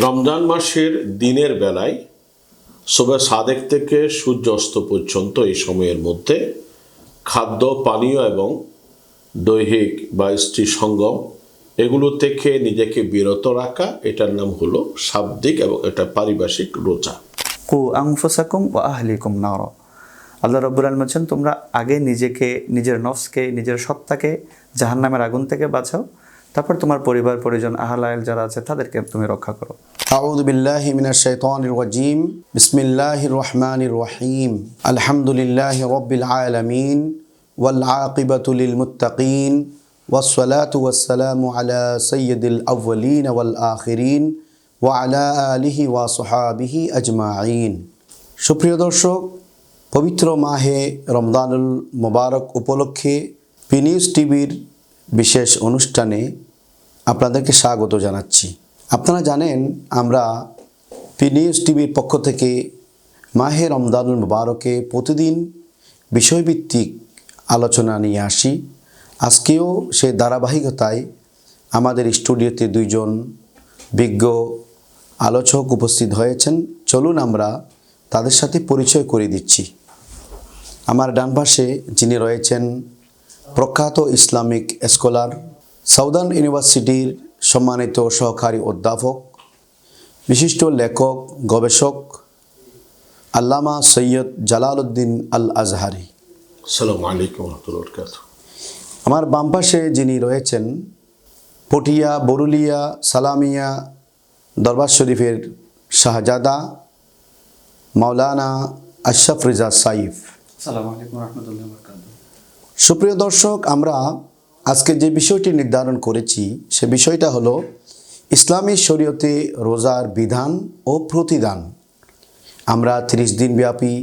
রমজান মাসের দিনের বেলায় সুবহ সাদেক থেকে সূর্য অস্ত পর্যন্ত এই সময়ের মধ্যে খাদ্য পানীয় এবং দৈহিক বা স্ত্রী সঙ্গম এগুলো থেকে নিজেকে বিরত রাখা, এটার নাম হলো শাব্দিক এবং এটা পারিভাষিক রোজা। কু আনফুসাকুম ওয়া আহলিকুম নার। আল্লাহ রাব্বুল আলামিন বলেন, তোমরা আগে নিজেকে, নিজের নফসকে, নিজের সত্তাকে জাহান্নামের আগুন থেকে বাঁচাও, তারপর তোমার পরিবার পরিজন আহল আয়াল যারা আছে তাদেরকে তুমি রক্ষা করো। আউযু বিল্লাহি মিনাশ শাইতানির রাজীম। বিসমিল্লাহির রহমানির রহিম। আলহামদুলিল্লাহি রাব্বিল আলামিন ওয়াল আকিবাতু লিল মুত্তাকিন ওয়াস সালাতু ওয়াস সালামু আলা সাইয়্যিদিল আউওয়ালিন ওয়াল আখিরিন ওয়া আলা আলিহি ওয়া সাহবিহি আজমাইন। সুপ্রিয় দর্শক, পবিত্র মাহে রমজানুল মুবারক উপলক্ষে পি নিউজ টিভির বিশেষ অনুষ্ঠানে আপনাদেরকে স্বাগত জানাচ্ছি। আপনারা জানেন, আমরা পি নিউজ টিভির পক্ষ থেকে মাহে রমজানুল মুবারকে প্রতিদিন বিষয়ভিত্তিক আলোচনা নিয়ে আসি। আজকেও সে ধারাবাহিকতায় আমাদের স্টুডিওতে দুইজন বিজ্ঞ আলোচক উপস্থিত হয়েছেন। চলুন আমরা তাদের সাথে পরিচয় করে দিচ্ছি। আমার ডান পাশে যিনি রয়েছেন প্রখ্যাত ইসলামিক স্কলার, সাউদার্ন ইউনিভার্সিটির সম্মানিত সহকারী অধ্যাপক, বিশিষ্ট লেখক গবেষক আল্লামা সৈয়দ জালালউদ্দিন আল আজহারি। আসসালামু আলাইকুম ওয়া রাহমাতুল্লাহি ওয়া বারাকাতুহু। আমার বাম পাশে যিনি রয়েছেন পটিয়া, বরুলিয়া, সালামিয়া দরবার শরীফের শাহজাদা মাওলানা আশরাফ রেজা সাইফ। আসসালামু আলাইকুম ওয়া রাহমাতুল্লাহি ওয়া বারাকাতুহু। সুপ্রিয় দর্শক, আমরা আজকে যে বিষয়টি নির্ধারণ করেছি সে বিষয়টা হলো ইসলামী শরীয়তে রোজার বিধান ও প্রতিদান। আমরা 30 দিন ব্যাপী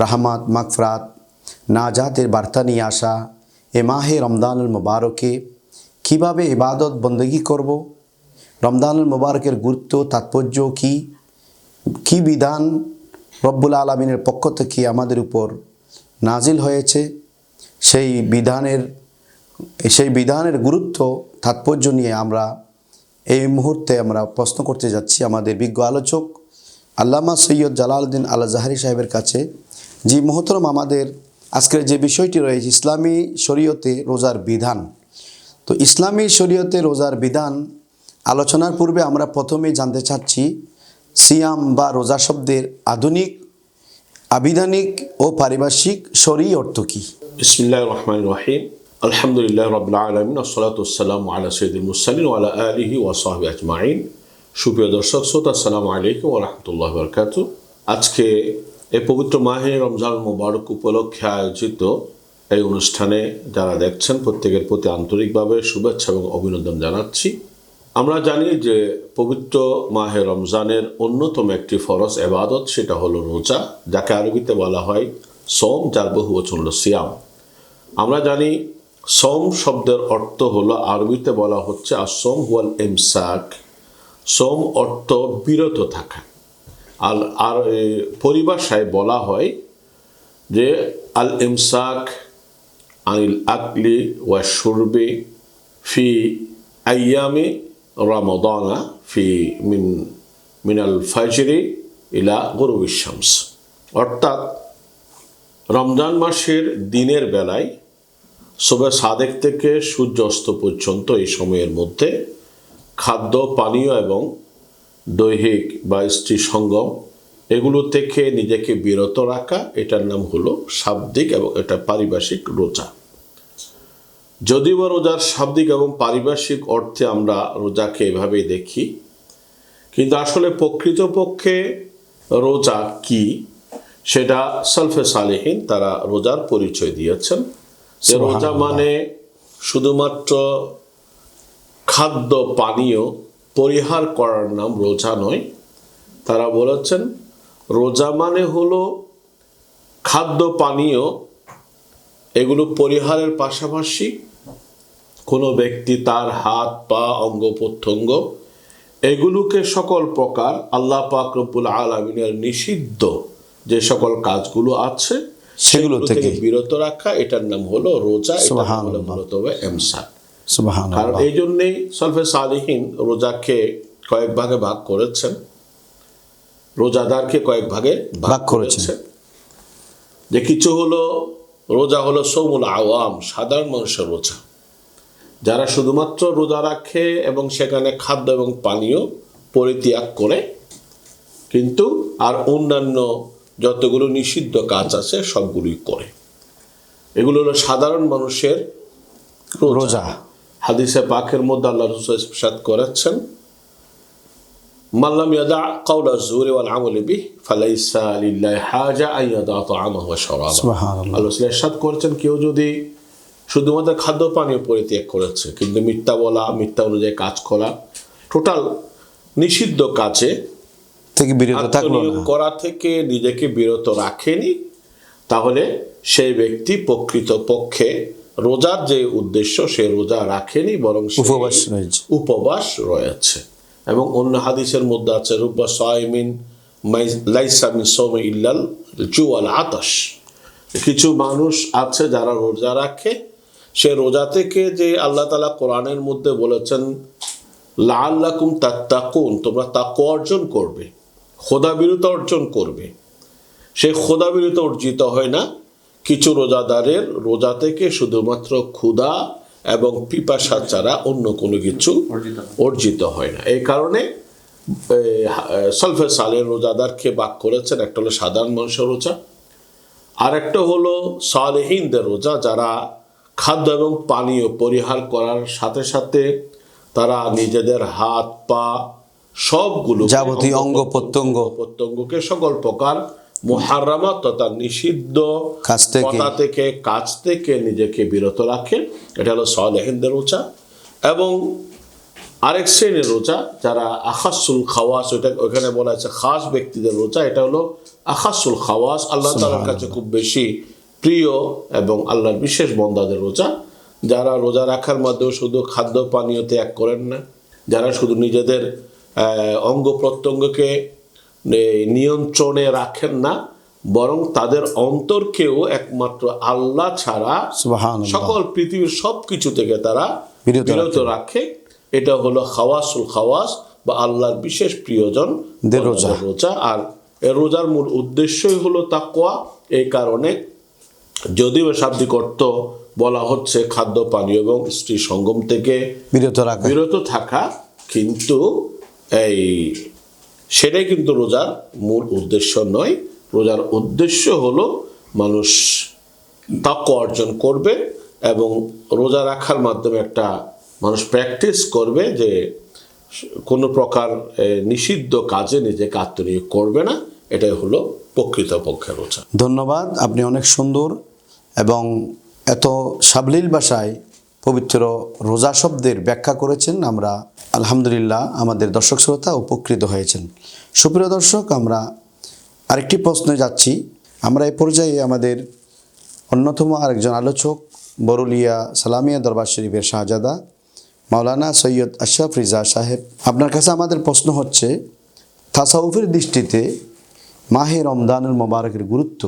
রাহমাত, মাগফিরাত, নাজাতের বার্তা নিয়ে আসা এ মাহে রমজানুল মুবারকে কীভাবে ইবাদত বন্দেগী করব, রমজানুল মুবারকের গুরুত্ব তাৎপর্য কী বিধান রব্বুল আলামিনের পক্ষ থেকে আমাদের উপর নাজিল হয়েছে, সেই বিধানের গুরুত্ব তাৎপর্য নিয়ে আমরা এই মুহূর্তে আমরা প্রশ্ন করতে যাচ্ছি আমাদের বিজ্ঞ আলোচক আল্লামা সৈয়দ জালালউদ্দিন আল আজহারি সাহেবের কাছে। জি মোহতরম, আমাদের আজকের যে বিষয়টি রয়েছে ইসলামী শরীয়তে রোজার বিধান। তো ইসলামী শরীয়তে রোজার বিধান আলোচনার পূর্বে আমরা প্রথমেই জানতে চাচ্ছি সিয়াম বা রোজা শব্দের আধুনিক, আবিধানিক ও পারিভাষিক শরঈ অর্থ কী? বিসমিল্লাহির রহমানির রহিম। আলহামদুলিল্লাহি রাব্বিল আলামিন ওয়াসসালাতু ওয়াসসালামু আলা সাইয়্যিদিল মুরসালিন ওয়া আলা আলিহি ওয়া সাহবিহি আজমাইন। সুপ্রিয় দর্শক শ্রোতা, আসসালামু আলাইকুম ওয়া রাহমাতুল্লাহি ওয়া বারাকাতুহু। আজকে এই পবিত্র মাহে রমজানুল মুবারক উপলক্ষে আয়োজিত এই অনুষ্ঠানে যারা দেখছেন প্রত্যেকের প্রতি আন্তরিকভাবে শুভেচ্ছা এবং অভিনন্দন জানাচ্ছি। আমরা জানি যে পবিত্র মাহে রমজানের অন্যতম একটি ফরজ ইবাদত, সেটা হলো রোজা, যাকে আরবিতে বলা হয় সওম, যার বহু বচন হলো সিয়াম। আমরা জানি সওম শব্দের অর্থ হলো, আরবিতে বলা হচ্ছে আসওম ওয়াল ইমসাক। সওম অর্থ বিরত থাকা, আর পরিভাষায় বলা হয় যে আল ইমসাক আনিল আকলি ওয়া শুরবি ফি আইয়ামি রমাদানা ফি মিনাল ফাজরি ইলা গুরুবিশ শামস। অর্থাৎ রমজান মাসের দিনের বেলায় সুবহ সাদেক থেকে সূর্য অস্ত পর্যন্ত এই সময়ের মধ্যে খাদ্য পানীয় এবং দৈহিক বা স্ত্রী সঙ্গম এগুলো থেকে নিজেকে বিরত রাখা, এটার নাম হলো শাব্দিক এবং এটা পারিভাষিক রোজা। যদিও রোজার শাব্দিক এবং পারিভাষিক অর্থে আমরা রোজাকে এভাবেই দেখি, কিন্তু আসলে প্রকৃতপক্ষে রোজা কি সেটা সালফে সালেহিন তারা রোজার পরিচয় দিয়েছেন। যে রোজা মানে শুধুমাত্র খাদ্য পানীয় পরিহার করার নাম রোজা নয়। তারা বলেছেন রোজা মানে হলো খাদ্য পানীয় এগুলো পরিহারের পাশাপাশি কোনো ব্যক্তি তার হাত পা অঙ্গ প্রত্যঙ্গ এগুলোকে সকল প্রকার আল্লাহ পাক রব্বুল আলামিনের নিষিদ্ধ যে সকল কাজগুলো আছে সেগুলো থেকে বিরত রাখা, এটার নাম হলো রোজা। মূলত ইমসাক। কারণ এই জন্যেই সালফে সালিহিন রোজাকে কয়েক ভাগে ভাগ করেছেন, রোজাদারকে কয়েক ভাগে ভাগ করেছেন। যে কিছু হলো রোজা হলো সৌমুল আওয়াম, সাধারণ মানুষের রোজা, যারা শুধুমাত্র রোজা রাখে এবং সেখানে খাদ্য এবং পানীয় পরিত্যাগ করে, কিন্তু আর অন্যান্য যতগুলো নিষিদ্ধ কাজ আছে সবগুলোই করে। এগুলো হলো সাধারণ মানুষের রোজা। হাদিসে পাকের মধ্যে আল্লাহ রাসূল ইরশাদ করেছেন, মাল্লাম ইয়াদা কাওলা যুরি ওয়াল আমালি বিহি ফালাইসা লিল্লাহি হাজা আন ইয়াদা তাআমাহু ওয়া শারাবাহু। সুবহানাল্লাহ। আল্লাহ রাসূল ইরশাদ করেছেন, কেউ যদি শুধুমাত্র খাদ্য পানীয় পরিত্যাগ করেছে কিন্তু মিথ্যা বলা, মিথ্যা অনুযায়ী কাজ করা, টোটাল নিষিদ্ধ কাজে থেকে বিরত থাকলো আত্মনিয়োগ না, করা থেকে নিজেকে বিরত রাখেনি, তাহলে সেই ব্যক্তি প্রকৃতপক্ষে রোজার যে উদ্দেশ্য সে রোজা রাখেনি, বরং সে উপবাস রয়েছে। এবং অন্য হাদিসের মধ্যে আছে, রুব্বা সাইমিন লাইসা মিন সাওমি ইল্লাল জু ওয়াল আতাশ। কিছু মানুষ আছে যারা রোজা রাখে, সে রোজা থেকে যে আল্লাহ তাআলা কোরআনের মধ্যে বলেছেন লাআল্লাকুম তাত্তাকুন, তোমরা তাকওয়া অর্জন করবে, খোদাবিরতা অর্জন করবে, সেই খোদাবিরতা অর্জিত হয় না। কিছু রোজাদারের রোজা থেকে শুধুমাত্র ক্ষুধা এবং পিপাসা ছাড়া অন্য কোনো কিছু অর্জিত হয় না। এই কারণে সলফে সালের রোজাদারকে ভাগ করেছেন, একটা হলো সাধারণ মানুষের রোজা, আর একটা হলো সালেহিনদের রোজা, যারা খাদ্য এবং পানীয় পরিহার করার সাথে সাথে তারা নিজেদের হাত পা সবগুলো যাবতীয় অঙ্গ প্রত্যঙ্গকে সকল প্রকার মুহাররামাত তথা নিষিদ্ধ কাজ থেকে নিজেকে বিরত রাখে। এটা হলো সালেহিনদের রোজা। এবং আরেক শ্রেণীর রোজা যারা আখাসুল খাওয়াস, ওখানে বলা আছে খাস ব্যক্তিদের রোজা, এটা হলো আখাসুল খাওয়াস, আল্লাহ তাআলার কাছে খুব বেশি প্রিয় এবং আল্লাহর বিশেষ বান্দাদের রোজা, যারা রোজা রাখার মধ্যেও শুধু খাদ্য পানীয় ত্যাগ করেন না, যারা শুধু নিজেদের অঙ্গ প্রত্যঙ্গকে নিয়ন্ত্রণে রাখেন না, বরং তাদের অন্তরকেও একমাত্র আল্লাহ ছাড়া সকল পৃথিবীর সবকিছু থেকে তারা বিরত রাখে। এটা হলো খাওয়াসুল খাওয়াস বা আল্লাহর বিশেষ প্রিয়জন রোজা। আর এ রোজার মূল উদ্দেশ্যই হলো তাকওয়া। এই কারণে যদিও শাব্দিক অর্থ বলা হচ্ছে খাদ্য পানীয় এবং স্ত্রী সঙ্গম থেকে বিরত থাকা, কিন্তু সেটাই কিন্তু রোজার মূল উদ্দেশ্য নয়। রোজার উদ্দেশ্য হলো মানুষ তাকওয়া অর্জন করবে এবং রোজা রাখার মাধ্যমে একটা মানুষ প্র্যাকটিস করবে যে কোনো প্রকার নিষিদ্ধ কাজে নিজেকে আত্মনিয়োগ করবে না। এটাই হলো প্রকৃতপক্ষে রোজা। ধন্যবাদ, আপনি অনেক সুন্দর এবং এত সাবলীল ভাষায় পবিত্র রোজা শব্দের ব্যাখ্যা করেছেন। আমরা আলহামদুলিল্লাহ আমাদের দর্শক শ্রোতা উপকৃত হয়েছেন। সুপ্রিয় দর্শক, আমরা আরেকটি প্রশ্নে যাচ্ছি। আমরা এই পর্যায়ে আমাদের অন্যতম আরেকজন আলোচক, বরুলিয়া সালামিয়া দরবার শরীফের শাহজাদা মাওলানা সৈয়দ আশরাফ রিজা সাহেব, আপনার কাছে আমাদের প্রশ্ন হচ্ছে, তাসাউফের দৃষ্টিতে মাহে রমজানুল মোবারকের গুরুত্ব,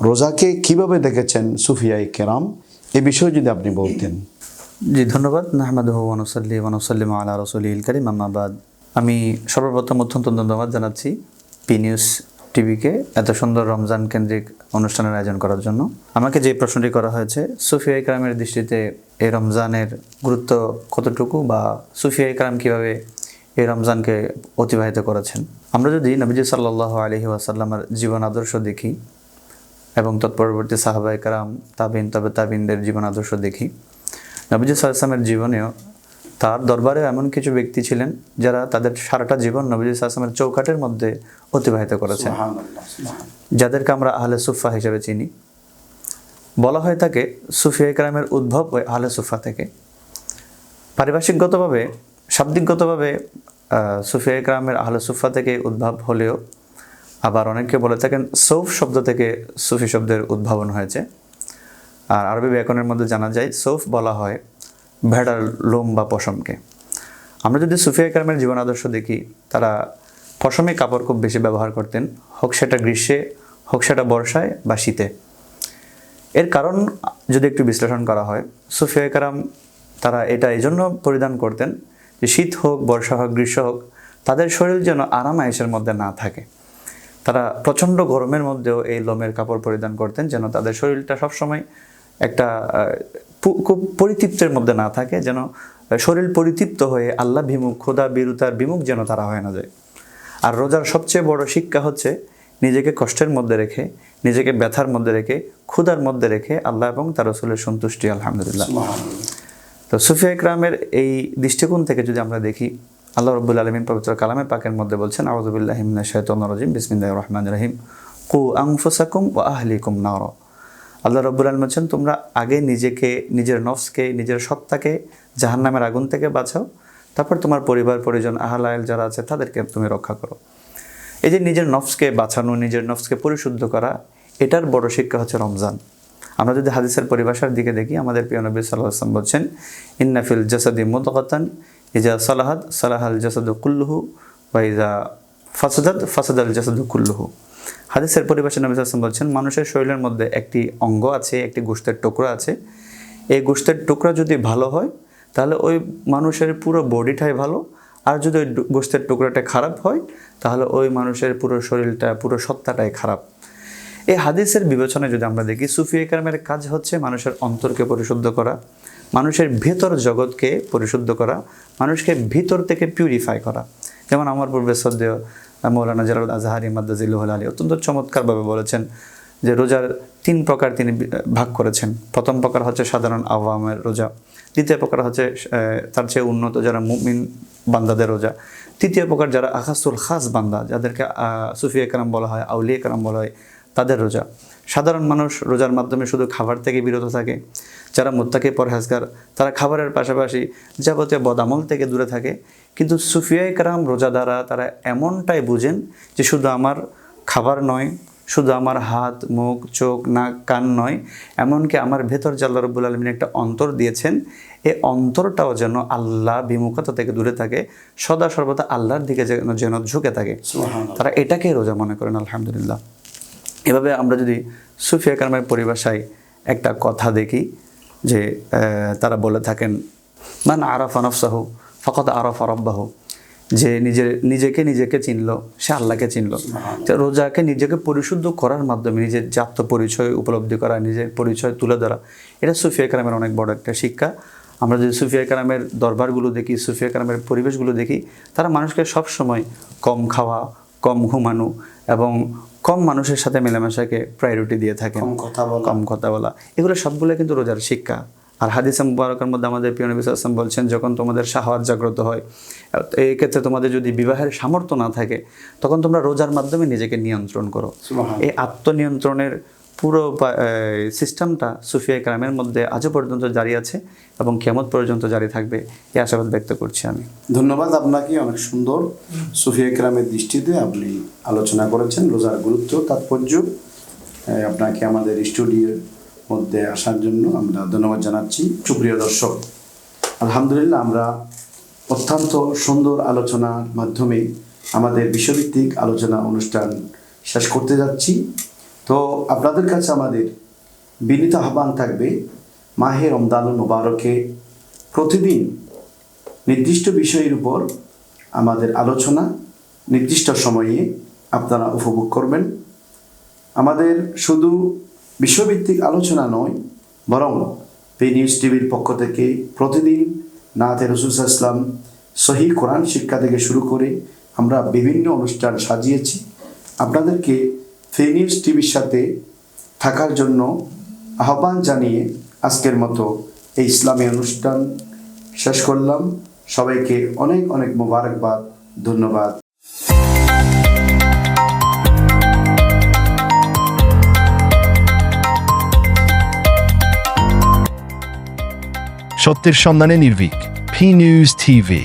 রোজাকে কিভাবে দেখেছেন সুফিয়ায়ে কেরাম, এই বিষয়ে যদি আপনি বলতেন। জি, ধন্যবাদ। নাহমাদুহু ওয়া নুসাল্লি ওয়া নুসাল্লিমু আলা রাসূলিল কারীম, আম্মা বাদ। আমি সর্বপ্রথম অত্যন্ত ধন্যবাদ জানাচ্ছি পি নিউজ টিভিকে এত সুন্দর রমজান কেন্দ্রিক অনুষ্ঠানের আয়োজন করার জন্য। আমাকে যে প্রশ্নটি করা হয়েছে, সুফিয়ায়ে কেরামের দৃষ্টিতে এই রমজানের গুরুত্ব কতটুকু বা সুফিয়ায়ে কেরাম কীভাবে এই রমজানকে অতিবাহিত করেছেন। আমরা যদি নবীজি সাল্লাল্লাহু আলাইহি ওয়াসাল্লামের জীবন আদর্শ দেখি এবং তৎপরবর্তী সাহাবায়ে কেরাম, তাবিন, তবে তাবিনদের জীবন আদর্শ দেখি, নবীজি সাল্লাল্লাহু আলাইহি ওয়াসাল্লামের জীবনেও তার দরবারে এমন কিছু ব্যক্তি ছিলেন যারা তাদের সারাটা জীবন নবীজি সাল্লাল্লাহু আলাইহি ওয়াসাল্লামের চৌকাঠের মধ্যে অতিবাহিত করেছেন, যাদেরকে আমরা আহলে সুফা হিসেবে চিনি। বলা হয় থাকে সুফিয়ায়ে কেরামের উদ্ভব ওই আহলে সুফা থেকে। পারিভাষিকগতভাবে, শাব্দিকগতভাবে সুফিয়ায়ে কেরামের আহলে সুফা থেকে উদ্ভব হলেও আবার অনেকে বলে থাকেন সৌফ শব্দ থেকে সুফি শব্দের উদ্ভাবন হয়েছে। আর আরবি ব্যাকরণের মধ্যে জানা যায় সৌফ বলা হয় ভেড়ার লোম বা পশমকে। আমরা যদি সুফিয়ায়ে কেরামের জীবন আদর্শ দেখি, তারা পশমে কাপড় খুব বেশি ব্যবহার করতেন, হোক সেটা গ্রীষ্মে, হোক সেটা বর্ষায় বা শীতে। এর কারণ যদি একটু বিশ্লেষণ করা হয়, সুফিয়ায়ে কেরাম তারা এটা এই জন্য পরিধান করতেন যে শীত হোক, বর্ষা হোক, গ্রীষ্ম হোক, তাদের শরীর যেন আরাম আয়েশের মধ্যে না থাকে। তারা প্রচণ্ড গরমের মধ্যেও এই লোমের কাপড় পরিধান করতেন, যেন তাদের শরীরটা সবসময় একটা খুব পরিতৃপ্তের মধ্যে না থাকে, যেন শরীর পরিতৃপ্ত হয়ে আল্লাহ বিমুখ, খোদা বিরুতার বিমুখ যেন তারা হয় না যায়। আর রোজার সবচেয়ে বড় শিক্ষা হচ্ছে নিজেকে কষ্টের মধ্যে রেখে, নিজেকে ব্যথার মধ্যে রেখে, ক্ষুধার মধ্যে রেখে আল্লাহ এবং তার রাসূলের সন্তুষ্টি, আলহামদুলিল্লাহ। তো সুফিয়া ইকরামের এই দৃষ্টিকোণ থেকে যদি আমরা দেখি, আল্লাহ রাব্বুল আলামিন পবিত্র কালামে পাকের মধ্যে বলছেন, আউযু বিল্লাহি মিনাশ শাইতানির রাজিম, বিসমিল্লাহির রহমানির রহিম, কু আনফুসাকুম ওয়া আহলিকুম নার। আল্লাহ রাব্বুল আলামিন বলছেন, তোমরা আগে নিজেকে, নিজের নফসকে, নিজের সত্তাকে জাহান্নামের আগুন থেকে বাঁচাও, তারপর তোমার পরিবার পরিজন, আহল আয়াল যারা আছে তাদেরকে তুমি রক্ষা করো। এই যে নিজের নফসকে বাঁচানো, নিজের নফসকে পরিশুদ্ধ করা, এটার বড় শিক্ষা হচ্ছে রমজান। আমরা যদি হাদিসের পরিভাষার দিকে দেখি, আমাদের প্রিয় নবী সাল্লাল্লাহু আলাইহি ওয়াসাল্লাম বলছেন, ইন্না ফিল জাসাদি মুদগাতান ইজা সালাহাত সালাহাল জাসাদু কুল্লুহু ওয়া ইজা ফাসাদাত ফাসাদাল জাসাদু কুল্লুহু। হাদিসের পরিভাষায় নবী সাল্লাল্লাহু আলাইহি ওয়াসাল্লাম বলছেন, মানুষের শরীরের মধ্যে একটি অঙ্গ আছে, একটি গোশতের টুকরা আছে। এই গোশতের টুকরা যদি ভালো হয় তাহলে ওই মানুষের পুরো বডিটাই ভালো, আর যদি ওই গোশতের টুকরাটা খারাপ হয় তাহলে ওই মানুষের পুরো শরীরটা, পুরো সত্তাটাই খারাপ। এই হাদিসের বিবেচনায় যদি আমরা দেখি, সুফিয়া ইকরামের কাজ হচ্ছে মানুষের অন্তরকে পরিশুদ্ধ করা, মানুষের ভেতর জগৎকে পরিশুদ্ধ করা, মানুষকে ভিতর থেকে পিউরিফাই করা। যেমন আমার পূর্বে শ্রদ্ধেয় মৌলানা জালাল আজহারি মাদ্দাজিল্লাহুল আলী অত্যন্ত চমৎকারভাবে বলেছেন যে রোজার 3 প্রকার তিনি ভাগ করেছেন। প্রথম প্রকার হচ্ছে সাধারণ আওয়ামের রোজা, দ্বিতীয় প্রকার হচ্ছে তার চেয়ে উন্নত যারা মুমিন বান্দাদের রোজা, তৃতীয় প্রকার যারা আখাসুল খাস বান্দা, যাদেরকে সুফিয়া ইকরাম বলা হয়, আউলিয়া ইকরাম বলা হয়, তাদের রোজা। সাধারণ মানুষ রোজার মাধ্যমে শুধু খাবার থেকে বিরত থাকে। যারা মুত্তাকি পরহেজগার, তারা খাবারের পাশাপাশি যাবতীয় বদামল থেকে দূরে থাকে। কিন্তু সুফিয়া ইকরাম রোজাদারা তারা এমনটাই বুঝেন যে শুধু আমার খাবার নয়, শুধু আমার হাত, মুখ, চোখ, নাক, কান নয়, এমনকি আমার ভেতর যে আল্লাহ রাব্বুল আলামিন একটা অন্তর দিয়েছেন, এই অন্তরটাও যেন আল্লাহ বিমুখতা থেকে দূরে থাকে, সদা সর্বদা আল্লাহর দিকে যেন ঝুঁকে থাকে। তারা এটাকেই রোজা মনে করেন, আলহামদুলিল্লাহ। এভাবে আমরা যদি সুফিয়া ইকরামের পরিভাষায় একটা কথা দেখি যে তারা বলে থাকেন, মান আরাফা নাফসাহু ফাকাদ আরাফা রাব্বাহু, যে নিজেকে চিনলো সে আল্লাহকে চিনলো। রোজাকে নিজেকে পরিশুদ্ধ করার মাধ্যমে নিজের যে আত্মপরিচয় উপলব্ধি করা, নিজের পরিচয় তুলে ধরা, এটা সুফিয়া ইকরামের অনেক বড় একটা শিক্ষা। আমরা যদি সুফিয়া ইকরামের দরবারগুলো দেখি, সুফিয়া ইকরামের পরিবেশগুলো দেখি, তারা মানুষকে সবসময় কম খাওয়া, কম ঘুমানো এবং কম মানুষের সাথে মেলামেশাকে প্রায়োরিটি দিয়ে থাকেন, কম কথা বলা, এগুলো সবগুলো কিন্তু রোজার শিক্ষা। আর হাদিসে মুবারকের মধ্যে আমাদের প্রিয় নবী সাল্লাল্লাহু আলাইহি ওয়াসাল্লাম বলছেন, যখন তোমাদের শাহওয়াত জাগ্রত হয়, এই ক্ষেত্রে তোমাদের যদি বিবাহের সামর্থ্য না থাকে, তখন তোমরা রোজার মাধ্যমে নিজেকে নিয়ন্ত্রণ করো। এই আত্মনিয়ন্ত্রণের পুরো সিস্টেমটা সুফিয়া ইকরামের মধ্যে আজও পর্যন্ত জারি আছে এবং কিয়ামত পর্যন্ত জারি থাকবে, এই আশাবাদ ব্যক্ত করছি আমি। ধন্যবাদ আপনাকে, অনেক সুন্দর সুফিয়া ইকরামের দৃষ্টিতে আপনি আলোচনা করেছেন রোজার গুরুত্ব, তাৎপর্য। আপনাকে আমাদের স্টুডিওর মধ্যে আসার জন্য আমরা ধন্যবাদ জানাচ্ছি। সুপ্রিয় দর্শক, আলহামদুলিল্লাহ আমরা অত্যন্ত সুন্দর আলোচনার মাধ্যমে আমাদের বিষয়ভিত্তিক আলোচনা অনুষ্ঠান শেষ করতে যাচ্ছি। তো আপনাদের কাছে আমাদের বিনীত আহ্বান থাকবে, মাহে রমজানুল মুবারকে প্রতিদিন নির্দিষ্ট বিষয়ের উপর আমাদের আলোচনা নির্দিষ্ট সময়ে আপনারা উপভোগ করবেন। আমাদের শুধু বিষয়ভিত্তিক আলোচনা নয়, বরং পি নিউজ টিভির পক্ষ থেকে প্রতিদিন নাতে রাসূল সাল্লাল্লাহু আলাইহি ওয়াসাল্লাম, সহিহ কোরআন শিক্ষা থেকে শুরু করে আমরা বিভিন্ন অনুষ্ঠান সাজিয়েছি। আপনাদেরকে পি নিউজ টিভির সাথে থাকার জন্য আহ্বান জানিয়ে আজকের মতো এই ইসলামী অনুষ্ঠান শেষ করলাম। সবাইকে অনেক অনেক মোবারকবাদ, ধন্যবাদ। সত্যের সন্ধানে নির্ভীক, পি নিউজ টিভি।